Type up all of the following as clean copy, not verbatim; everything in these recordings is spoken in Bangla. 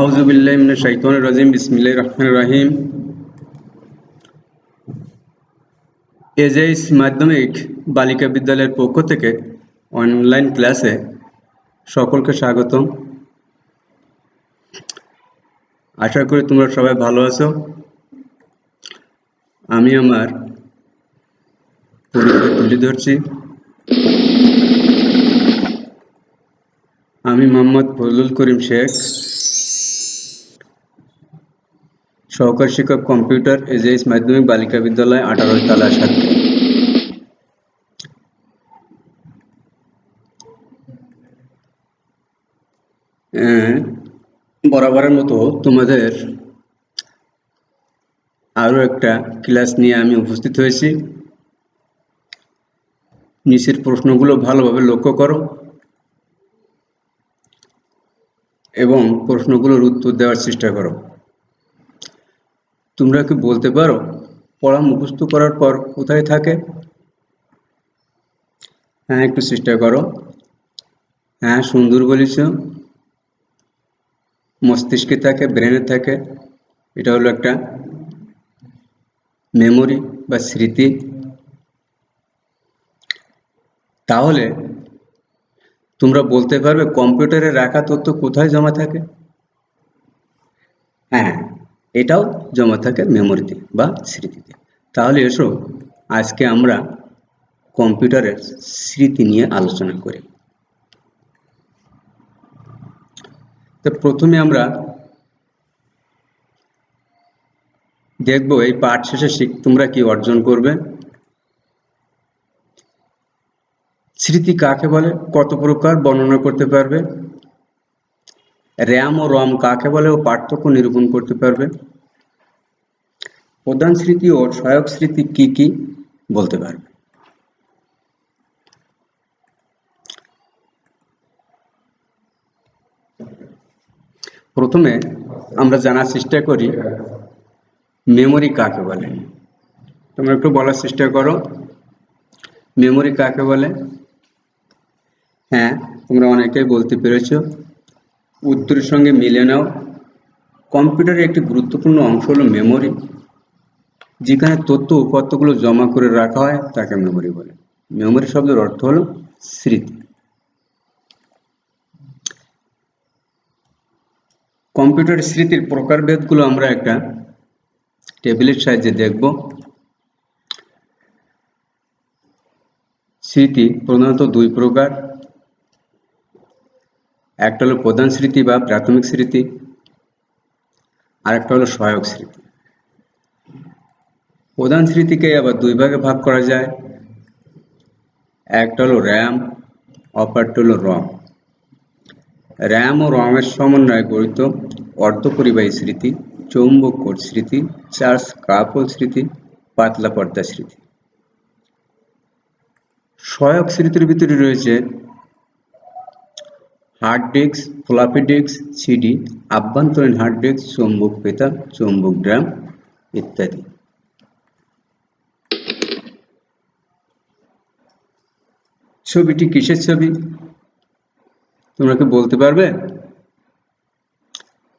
আউযুবিল্লাহি মিনাশ শাইতানির রাজিম। বিসমিল্লাহির রহমানির রহিম। এজেইস মাধ্যমিক বালিকা বিদ্যালয়ের পক্ষ থেকে অনলাইন ক্লাসে সকলকে স্বাগতম। আশা করি তোমরা সবাই ভালো আছো। আমি আমার পরিচয় তুলে ধরছি। আমি মোহাম্মদ ফজলুল করিম শেখ, সহকারী শিক্ষক কম্পিউটার, এজেইস মাধ্যমিক বালিকা বিদ্যালয় 18 তলা ছাত্রী। বরাবরের মতো তোমাদের আরো একটা ক্লাস নিয়ে আমি উপস্থিত হয়েছি। নিচের প্রশ্নগুলো ভালোভাবে লক্ষ্য করো এবং প্রশ্নগুলোর উত্তর দেওয়ার চেষ্টা করো। তোমরা কি বলতে পারো পড়া মুখস্থ করার পর কোথায় থাকে? হ্যাঁ, একটু চেষ্টা করো। হ্যাঁ, সুন্দর বলেছ। মস্তিষ্কে থাকে, ব্রেনে থাকে। এটা হলো একটা মেমোরি বা স্মৃতি। তাহলে তোমরা বলতে পারবে কম্পিউটারে রাখা তথ্য কোথায় জমা থাকে? হ্যাঁ, এটাও জমা থাকে মেমোরিতে বা স্মৃতিতে। তাহলে এসো আজকে আমরা কম্পিউটারের স্মৃতি নিয়ে আলোচনা করি। তো প্রথমে আমরা দেখব এই পাঠ শেষে তোমরা কি অর্জন করবে। স্মৃতি কাকে বলে, কত প্রকার বর্ণনা করতে পারবে। র্যাম ও রম কাকে বলে ও পার্থক্য নিরূপণ করতে পারবে। প্রধান স্মৃতি ও সহায়ক স্মৃতি কি কি বলতে পারবে। প্রথমে আমরা জানার চেষ্টা করি মেমোরি কাকে বলে। তোমরা একটু বলার চেষ্টা করো মেমোরি কাকে বলে। হ্যাঁ, তোমরা অনেকেই বলতে পেরেছো। উত্তরের সঙ্গে মিলে নাও। কম্পিউটারের একটি গুরুত্বপূর্ণ অংশ হলো মেমোরি। যেখানে তথ্য উপাত্তগুলো জমা করে রাখা হয় তাকে মেমোরি বলে। মেমোরি শব্দের অর্থ হলো স্মৃতি। কম্পিউটার স্মৃতির প্রকারভেদগুলো আমরা একটা টেবিলের সাহায্যে দেখব। স্মৃতি প্রধানত দুই প্রকার। একটা হলো প্রধান স্মৃতি বা প্রাথমিক স্মৃতি, আর একটা হলো সহায়ক স্মৃতি। প্রধান স্মৃতিকে আবার দুই ভাগে ভাগ করা যায়। একটা হলো র্যাম, অপরটা হলো রম। র্যাম ও রমের সমন্বয়ে গঠিত অর্ধপরিবাহী স্মৃতি, চৌম্বক কোড স্মৃতি, চার্জ কাপল স্মৃতি, পাতলা পর্দা স্মৃতি। সহায়ক স্মৃতির ভিতরে রয়েছে hard disk, floppy disk, CD, আভ্যন্তরীণ হার্ড ডিস্ক, চৌম্বক পেতা, চৌম্বক ড্রাম ইত্যাদি। ছবিটি কিসের ছবি তোমরা কি বলতে পারবে?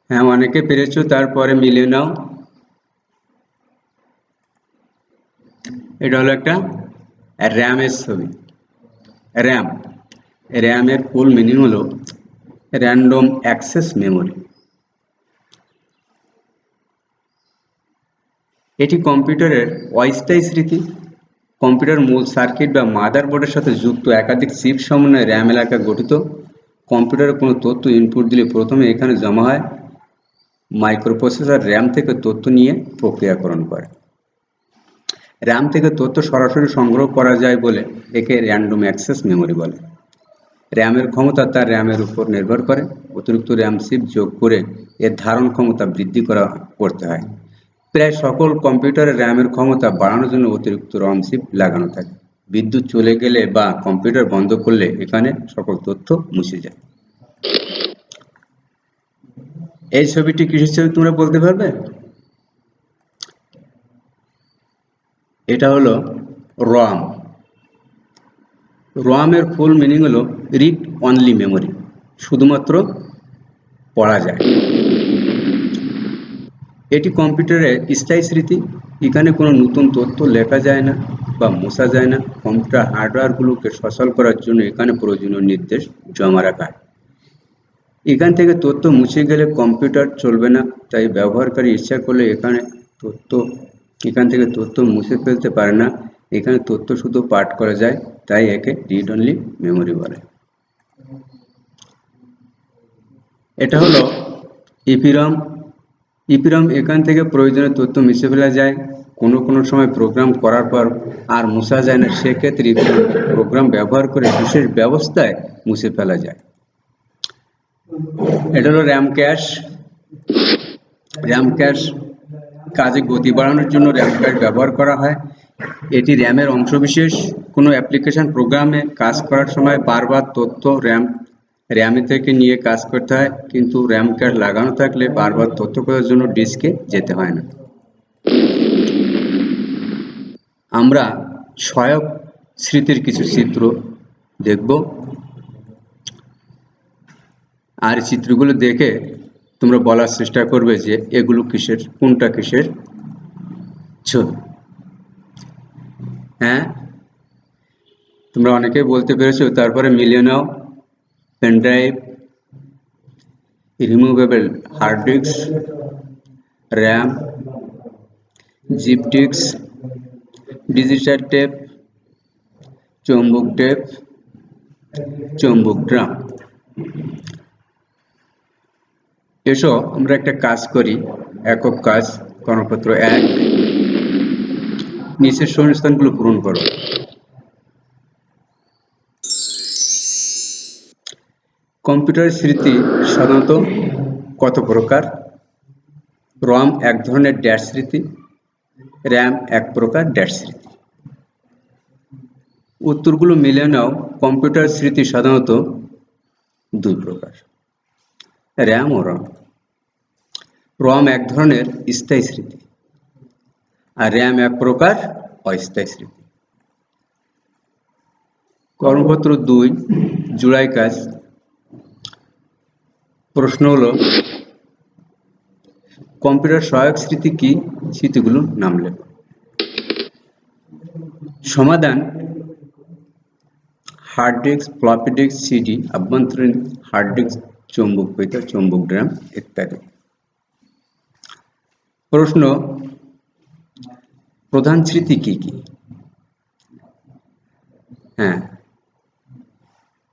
হ্যাঁ, অনেকে পেরেছো, তারপরে মিলিয়ে নাও। এটা হলো একটা র্যামের ছবি। র্যামের ফুল মিনিং হলো র্যান্ডম অ্যাক্সেস মেমোরি। এটি কম্পিউটারের অস্থায়ী স্মৃতি। কম্পিউটার মূল সার্কিট বা মাদারবোর্ডের সাথে যুক্ত একাধিক চিপ সমন্বয়ে র্যাম এলাকা গঠিত। কম্পিউটারে কোনো তথ্য ইনপুট দিলে প্রথমে এখানে জমা হয়। মাইক্রোপ্রসেসর র্যাম থেকে তথ্য নিয়ে প্রক্রিয়াকরণ করে। র্যাম থেকে তথ্য সরাসরি সংগ্রহ করা যায় বলে একে র্যান্ডম অ্যাক্সেস মেমোরি বলে। র্যামের ক্ষমতা তার র্যামের উপর নির্ভর করে। অতিরিক্ত র্যাম চিপ যোগ করে এর ধারণ ক্ষমতা বৃদ্ধি করতে হয়। প্রায় সকল কম্পিউটারে র্যামের ক্ষমতা বাড়ানোর জন্য অতিরিক্ত রম চিপ লাগানো থাকে। বিদ্যুৎ চলে গেলে বা কম্পিউটার বন্ধ করলে এখানে সকল তথ্য মুছে যায়। এই ছবিটি কিসের ছবি তোমরা বলতে পারবে? এটা হলো রম। রম এর ফুল মিনিং হলো রিড অনলি মেমোরি, শুধুমাত্র পড়া যায়। এটি কম্পিউটারের স্থায়ী স্মৃতি। এখানে কোনো নতুন তথ্য লেখা যায় না বা মোছা যায় না। কম্পিউটার হার্ডওয়্যারগুলোকে সচল করার জন্য এখানে প্রয়োজনীয় নির্দেশ জমা রাখা হয়। এখান থেকে তথ্য মুছে গেলে কম্পিউটার চলবে না, তাই ব্যবহারকারী ইচ্ছা করলে এখান থেকে তথ্য মুছে ফেলতে পারে না। এখানে তথ্য শুধু পাঠ করা যায়, তাই একে রিড অনলি মেমোরি বলে। এটা হলো ইপিরম। ইপিরম এখান থেকে প্রয়োজনীয় তথ্য মুছে ফেলা যায়। কোনো সময় প্রোগ্রাম করার পর আর মুছা যায় না, সেক্ষেত্রে ইপিরম প্রোগ্রাম ব্যবহার করে বিশেষ ব্যবস্থায় মুছে ফেলা যায়। এটা হলো র্যাম ক্যাশ। র্যাম ক্যাশ কাজে গতি বাড়ানোর জন্য র্যাম ক্যাশ ব্যবহার করা হয়। এটি র্যামের অংশবিশেষ। কোনো অ্যাপ্লিকেশন প্রোগ্রামে কাজ করার সময় বারবার তথ্য র্যামে থেকে নিয়ে কাজ করতে হয়, কিন্তু র্যাম ক্যাশ লাগানো থাকলে বারবার তথ্য করার জন্য ডিস্কে যেতে হয় না। আমরা সহায়ক স্মৃতির কিছু চিত্র দেখব, আর চিত্রগুলো দেখে তোমরা বলার চেষ্টা করবে যে এগুলো কিসের, কোনটা কিসের ছবি। হ্যাঁ, তোমরা অনেকেই বলতে পেরেছো। তারপরে মিলিয়ে নাও। Pen drive, removable hard disk, RAM, zip disk, digital tape, চৌম্বক টেপ, চৌম্বক ড্রাম। এসো আমরা একটা কাজ করি। একক কাজ, কর্মপত্র 1, নিচের শূন্যস্থানগুলো পূরণ করো। কম্পিউটার স্মৃতি সাধারণত কত প্রকার? রম এক ধরনের ড্যাশ স্মৃতি, র্যাম এক প্রকার ড্যাশ স্মৃতি। উত্তরগুলো মিলে নাও। কম্পিউটার স্মৃতি সাধারণত 2 প্রকার, র্যাম ও রম। রম এক ধরনের স্থায়ী স্মৃতি, আর র্যাম এক প্রকার অস্থায়ী স্মৃতি। কর্মপত্র 2, জোড়াই কাজ। প্রশ্ন হলো, কম্পিউটার সহায়ক স্মৃতি কি? স্মৃতিগুলোর নাম লেখো। সমাধান: hard disk, floppy disk, CD, আভ্যন্তরীণ হার্ড ডিস্ক, চৌম্বক পৈতা, চৌম্বক ড্রাম ইত্যাদি। প্রশ্ন: প্রধান স্মৃতি কি কি? হ্যাঁ,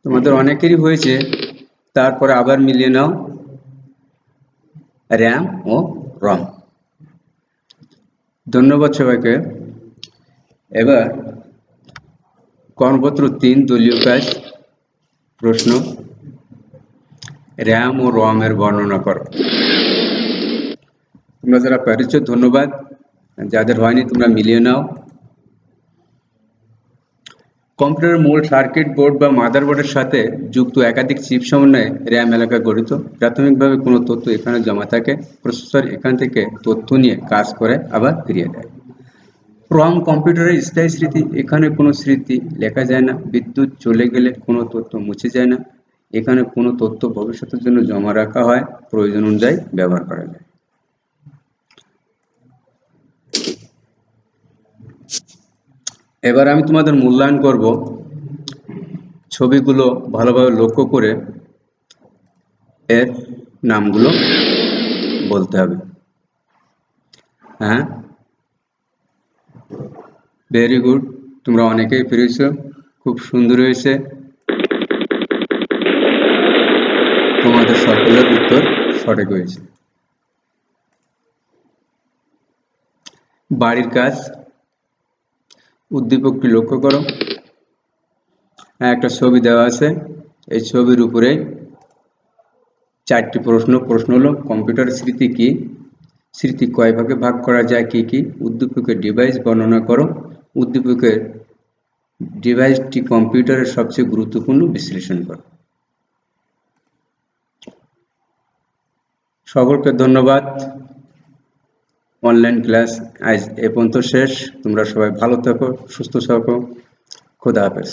তোমাদের অনেকেরই হয়েছে। তারপরে আবার মিলিয়ে নাও, র্যাম ও রম। ধন্যবাদ সবাইকে। এবার কর্মপত্র 3, দলীয় কাজ। প্রশ্ন: র্যাম ও রম এর বর্ণনা করো। তোমরা যারা পেরেছো ধন্যবাদ, যাদের হয়নি তোমরা মিলিয়ে নাও। কম্পিউটারের মূল সার্কিট বোর্ড বা মাদারবোর্ডের সাথে যুক্ত একাধিক চিপ সমন্বয়ে র্যাম এলাকা গঠিত। প্রাথমিকভাবে কোনো তথ্য এখানে জমা থাকে। প্রসেসর এখান থেকে তথ্য নিয়ে কাজ করে আবার ফিরিয়ে দেয়। রম কম্পিউটারের স্থায়ী স্মৃতি। এখানে কোনো স্মৃতি লেখা যায় না। বিদ্যুৎ চলে গেলে কোনো তথ্য মুছে যায় না। এখানে কোনো তথ্য ভবিষ্যতের জন্য জমা রাখা হয়, প্রয়োজন অনুযায়ী ব্যবহার করা যায়। এবার আমি তোমাদের মূল্যায়ন করব। ছবিগুলো ভালোভাবে লক্ষ্য করে এর নামগুলো বলতে হবে। হ্যাঁ, ভেরি গুড, তোমরা অনেকেই পেরেছ, খুব সুন্দর হয়েছে। তোমাদের সকলের উত্তর সঠিক হয়েছে। বাড়ির কাজ, উদ্দীপকটি লক্ষ্য করো। একটা ছবি দেওয়া আছে, এই ছবির উপরে 4টি প্রশ্ন। প্রশ্ন হলো, কম্পিউটার স্মৃতি কি? স্মৃতি কয় ভাগে ভাগ করা যায়, কি কি? উদ্দীপকের ডিভাইস বর্ণনা করো। উদ্দীপকের ডিভাইসটি কম্পিউটারের সবচেয়ে গুরুত্বপূর্ণ বিশ্লেষণ করো। সকলকে ধন্যবাদ। অনলাইন ক্লাস আজ এ পর্যন্ত শেষ। তোমরা সবাই ভালো থাকো, সুস্থ থাকো। খোদা হাফেজ।